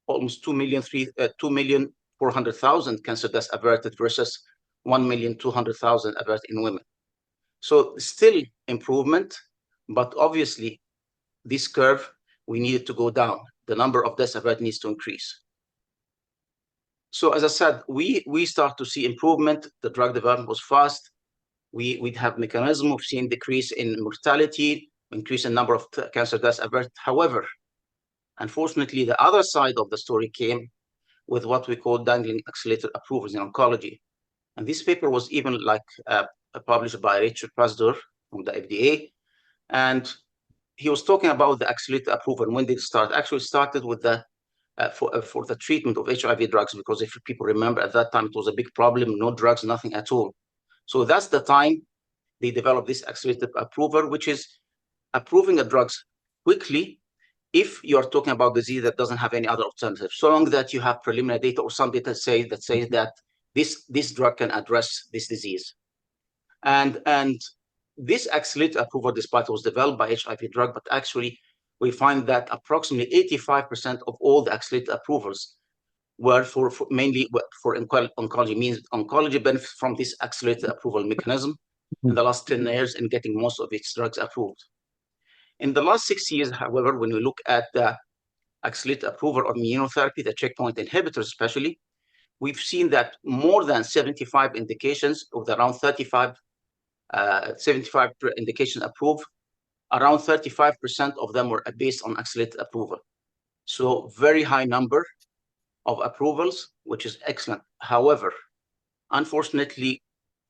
almost 2,400,000 cancer deaths averted versus 1,200,000 averted in women. So still improvement, but obviously this curve, we need it to go down. The number of deaths averted needs to increase. So as I said, we start to see improvement. The drug development was fast. We'd have mechanism of seeing decrease in mortality, increase in number of cancer deaths averted. However, unfortunately, the other side of the story came with what we call dangling accelerated approvals in oncology. And this paper was even published by Richard Pastor from the FDA. And he was talking about the accelerated approval. When did it start? Actually, it started with the for the treatment of HIV drugs, because if people remember, at that time, it was a big problem, no drugs, nothing at all. So that's the time they developed this accelerated approval, which is approving the drugs quickly if you are talking about disease that doesn't have any other alternative, so long that you have preliminary data or some data says that this drug can address this disease. And this accelerated approval, despite it was developed by HIV drug, but actually we find that approximately 85% of all the accelerated approvals were mainly for oncology, means oncology benefits from this accelerated approval mechanism in the last 10 years in getting most of its drugs approved. In the last 6 years, however, when we look at the accelerated approval of immunotherapy, the checkpoint inhibitors especially, we've seen that more than 75 indications of the around 75 indications approved, around 35% of them were based on accelerated approval. So very high number of approvals, which is excellent. However, unfortunately,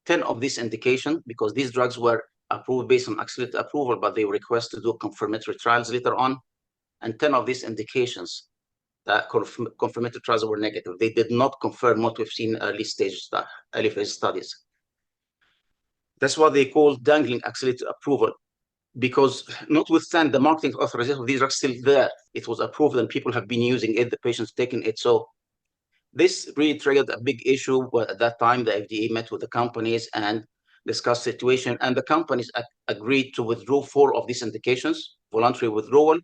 10 of these indications, because these drugs were approved based on accelerated approval, but they were requested to do confirmatory trials later on, and 10 of these indications, that confirmatory trials were negative. They did not confirm what we've seen in early phase studies. That's what they call dangling accelerated approval, because notwithstanding the marketing authorization of these drugs still there, it was approved and people have been using it, the patients taking it. So this really triggered a big issue. At that time, the FDA met with the companies and discussed the situation, and the companies agreed to withdraw 4 of these indications, voluntary withdrawal,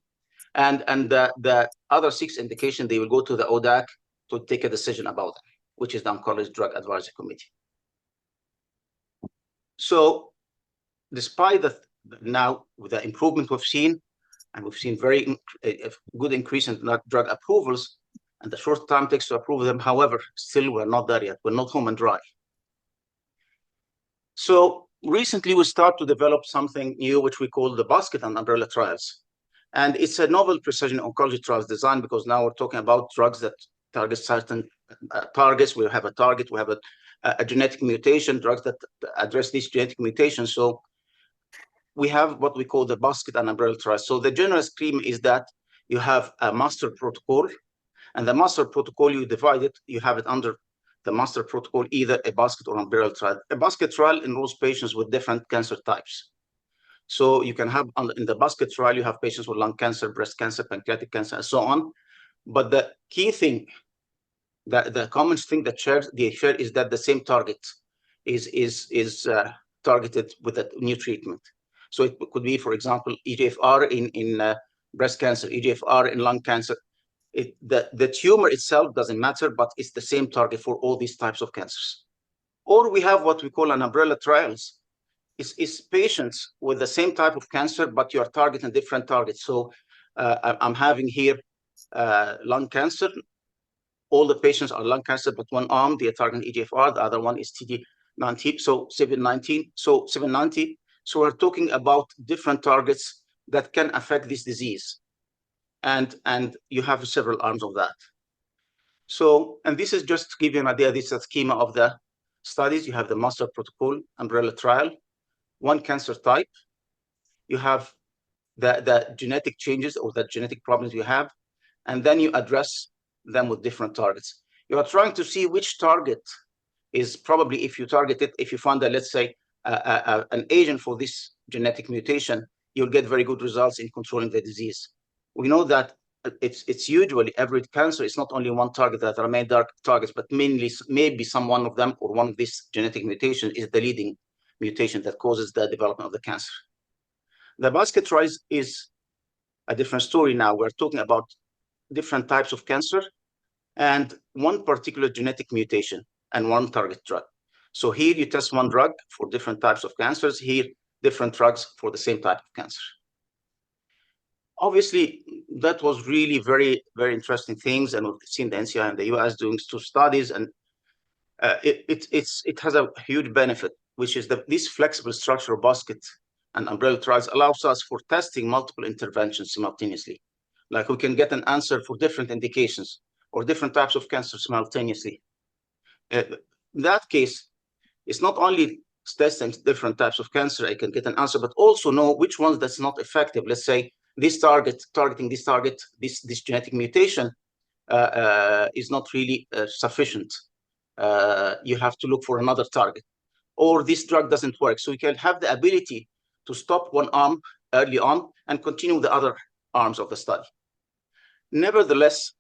and the other 6 indications, they will go to the ODAC to take a decision about them, which is the Oncology Drug Advisory Committee. So despite now with the improvement we've seen, and we've seen very good increase in drug approvals, and the short time takes to approve them. However, still we're not there yet. We're not home and dry. So recently we start to develop something new, which we call the basket and umbrella trials. And it's a novel precision oncology trials design, because now we're talking about drugs that target certain targets. We have a target, we have a genetic mutation, drugs that address these genetic mutations. So we have what we call the basket and umbrella trials. So the general scheme is that you have a master protocol, and the master protocol, you divide it, you have it under the master protocol, either a basket or umbrella trial. A basket trial enrolls patients with different cancer types. So you can have in the basket trial, you have patients with lung cancer, breast cancer, pancreatic cancer, and so on. But the key thing, the common thing that they share is that the same target is targeted with a new treatment. So it could be, for example, EGFR in breast cancer, EGFR in lung cancer. the tumor itself doesn't matter, but it's the same target for all these types of cancers. Or we have what we call an umbrella trials. It's patients with the same type of cancer, but you are targeting different targets. So I'm having here lung cancer. All the patients are lung cancer, but one arm, they are targeting EGFR, the other one is TD19, so 719, so 790. So we're talking about different targets that can affect this disease. And you have several arms of that. So, and this is just to give you an idea, this is a schema of the studies. You have the master protocol, umbrella trial, one cancer type. You have the genetic changes or the genetic problems you have, and then you address them with different targets. You are trying to see which target is probably, if you target it, if you find that, let's say, an agent for this genetic mutation, you'll get very good results in controlling the disease. We know that it's usually every cancer is not only one target, that are main targets, but mainly maybe some one of them or one of these genetic mutations is the leading mutation that causes the development of the cancer. The basket trials is a different story now. We're talking about different types of cancer and one particular genetic mutation and one target drug. So here you test one drug for different types of cancers, here different drugs for the same type of cancer. Obviously, that was really very, very interesting things, and we've seen the NCI in the US doing 2 studies, and it has a huge benefit, which is that this flexible structure basket and umbrella trials allows us for testing multiple interventions simultaneously. Like we can get an answer for different indications or different types of cancer simultaneously. In that case, it's not only testing different types of cancer, I can get an answer, but also know which ones that's not effective. Let's say this targeting this target, this genetic mutation is not really sufficient. You have to look for another target, or this drug doesn't work. So you can have the ability to stop one arm early on and continue the other arms of the study. Nevertheless,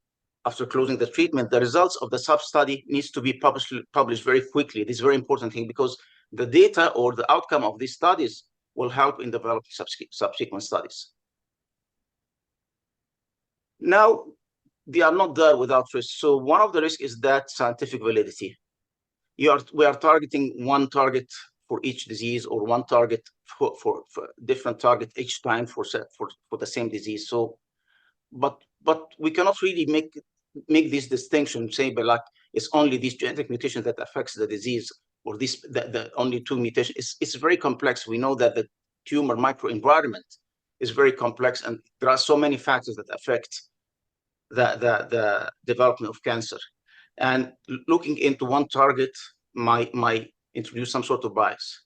after closing the treatment, the results of the sub-study needs to be published very quickly. This is a very important thing because the data or the outcome of these studies will help in developing subsequent studies. Now, they are not there without risk. So one of the risks is that scientific validity. We are targeting one target for each disease or one target for different target each time for the same disease. So, but we cannot really make this distinction, say, but like it's only this genetic mutation that affects the disease, or this the only 2 mutations. It's very complex. We know that the tumor microenvironment is very complex, and there are so many factors that affect the development of cancer. And looking into one target might introduce some sort of bias.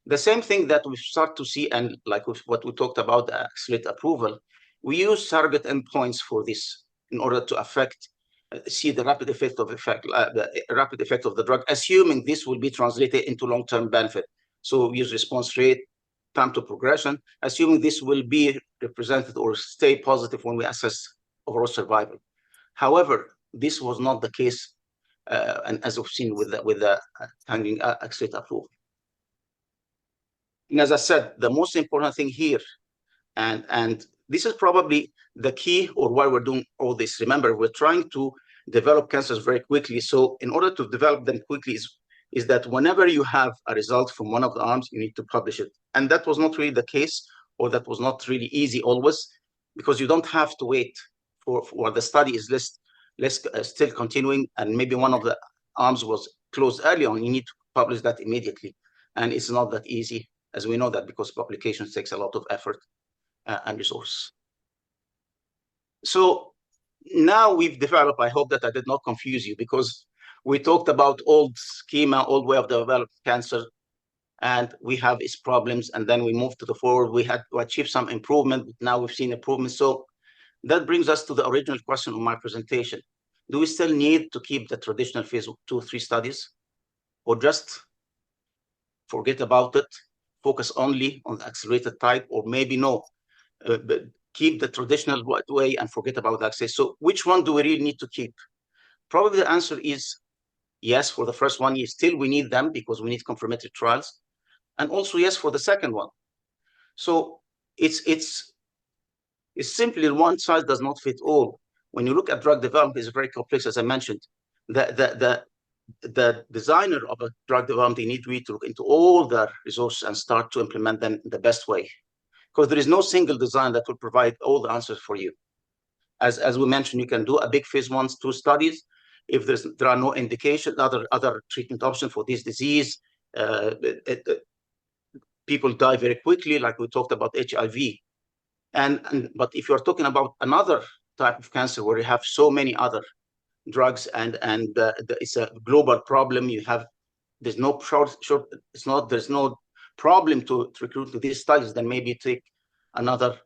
The same thing that we start to see, and like with what we talked about, the accelerated approval, we use surrogate endpoints for this in order to see the rapid effect of the drug, assuming this will be translated into long-term benefit. So we use response rate, time to progression, assuming this will be represented or stay positive when we assess overall survival. However, this was not the case, and as we've seen with the hanging accelerated approval. And as I said, the most important thing here, and this is probably the key, or why we're doing all this. Remember, we're trying to develop cancers very quickly. So in order to develop them quickly is that whenever you have a result from one of the arms, you need to publish it. And that was not really the case, or that was not really easy always, because you don't have to wait for the study is still continuing, and maybe one of the arms was closed early on. You need to publish that immediately. And it's not that easy, as we know that, because publications takes a lot of effort and resource. So now we've developed, I hope that I did not confuse you, because we talked about old schema, old way of developing cancer, and we have its problems, and then we moved to the forward. We had to achieve some improvement, but now we've seen improvement. So that brings us to the original question of my presentation. Do we still need to keep the traditional phase 2-3 studies, or just forget about it, focus only on the accelerated type, or maybe no, but keep the traditional way and forget about access? So which one do we really need to keep? Probably the answer is yes. For the first one, still we need them because we need confirmatory trials, and also yes for the second one. So it's simply one size does not fit all. when you look at drug development, it's very complex, as I mentioned. The designer of a drug development, they need really to look into all the resources and start to implement them in the best way. Because there is no single design that will provide all the answers for you. As we mentioned, you can do a big phase 1-2 studies. If there are no indication, other treatment options for this disease, people die very quickly, like we talked about HIV. But if you're talking about another type of cancer where you have so many other drugs and it's a global problem, there's no problem to recruit to these studies, then maybe take another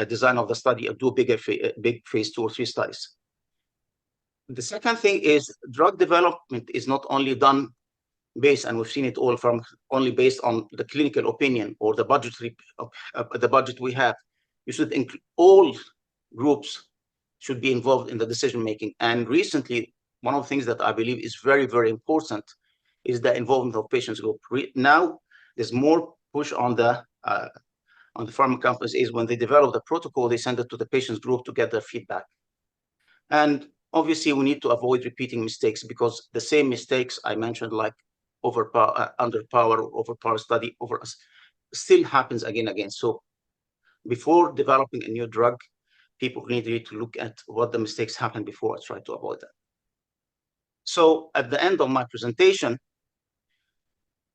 design of the study and do big phase 2 or 3 studies. The second thing is drug development is not only done based, and we've seen it all from only based on the clinical opinion or the budget we have. You should include all groups should be involved in the decision making. And recently, one of the things that I believe is very, very important is the involvement of patients group. Now, there's more push on the pharma companies is when they develop the protocol, they send it to the patients group to get their feedback. And obviously, we need to avoid repeating mistakes because the same mistakes I mentioned, like underpower study, still happens again and again. So before developing a new drug, people need to look at what the mistakes happened before and try to avoid that. So at the end of my presentation,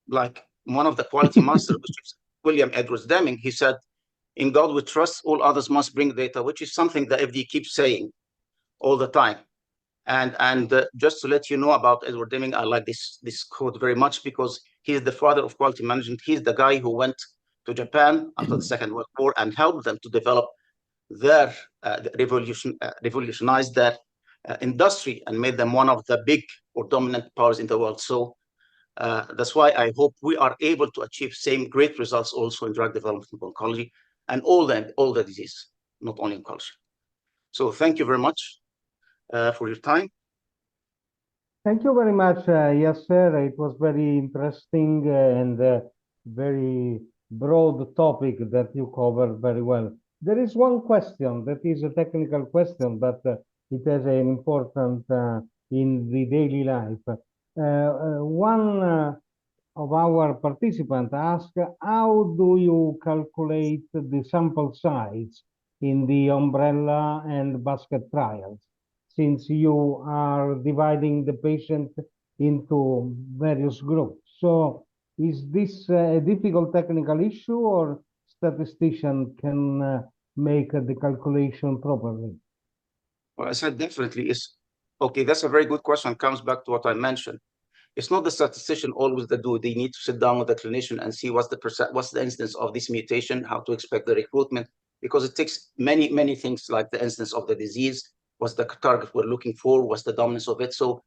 like one of the quality masters, which is William Edwards Deming, he said, "In God we trust, all others must bring data," which is something the FDA keeps saying all the time. And just to let you know about Edward Deming, I like this quote very much because he's the father of quality management. He's the guy who went to Japan after the Second World War and helped them to develop their revolutionized their industry and made them one of the big or dominant powers in the world. So that's why I hope we are able to achieve same great results also in drug development and oncology and all the disease, not only oncology. So thank you very much for your time. Thank you very much, Yasser. It was very interesting and very broad topic that you covered very well. There is one question that is a technical question, but it has an important in the daily life. One of our participants asked, how do you calculate the sample size in the umbrella and basket trials, since you are dividing the patient into various groups? So is this a difficult technical issue, or statistician can make the calculation properly? Well, I said definitely is okay. That's a very good question. It comes back to what I mentioned. It's not the statistician always that do. They need to sit down with the clinician and see what's the instance of this mutation, how to expect the recruitment, because it takes many things like the instance of the disease, what's the target we're looking for, what's the dominance of it. So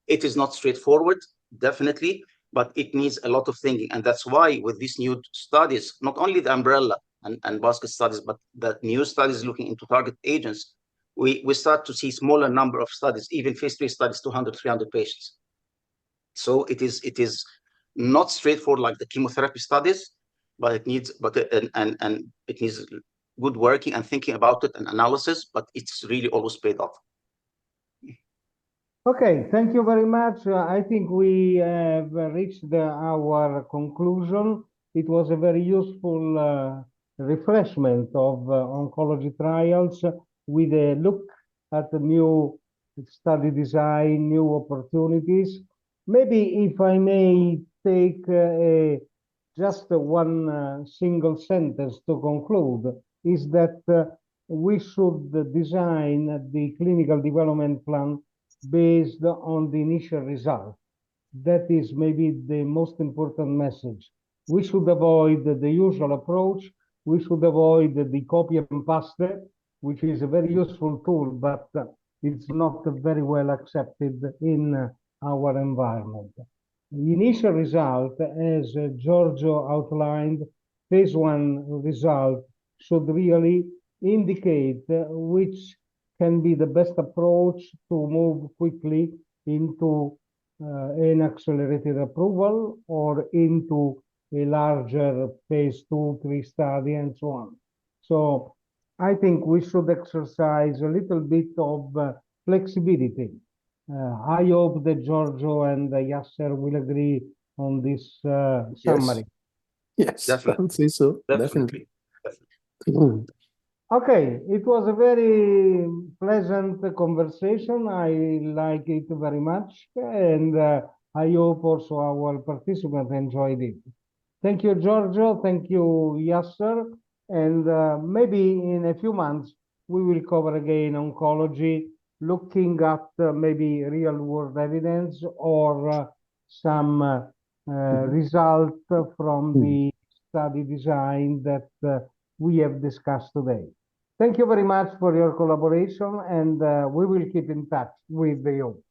it is not straightforward, definitely, but it needs a lot of thinking. And that's why with these new studies, not only the umbrella and basket studies, but the new studies looking into target agents, we start to see smaller number of studies, even phase 3 studies, 200, 300 patients. So it is not straightforward like the chemotherapy studies, but it needs it needs good working and thinking about it and analysis, but it's really always paid off. Okay, thank you very much. I think we have reached our conclusion. It was a very useful refreshment of oncology trials with a look at the new study design, new opportunities. Maybe if I may take just one single sentence to conclude, is that we should design the clinical development plan based on the initial result. That is maybe the most important message. We should avoid the usual approach. We should avoid the copy and paste, which is a very useful tool, but it's not very well accepted in our environment. The initial result, as Giorgio outlined, phase 1 result should really indicate which can be the best approach to move quickly into an accelerated approval or into a larger phase 2, 3 study and so on. So I think we should exercise a little bit of flexibility. I hope that Giorgio and Yasser will agree on this summary. Yes, I Definitely. would say so. Definitely. Definitely. Okay, it was a very pleasant conversation. I like it very much, and I hope also our participants enjoyed it. Thank you, Giorgio. Thank you, Yasser. And maybe in a few months, we will cover again oncology, looking at maybe real-world evidence or some result from the study design that we have discussed today. Thank you very much for your collaboration, and we will keep in touch with you.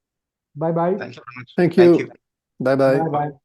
Bye-bye. Thank you very much. Thank Thank you. you. Bye-bye. Bye-bye.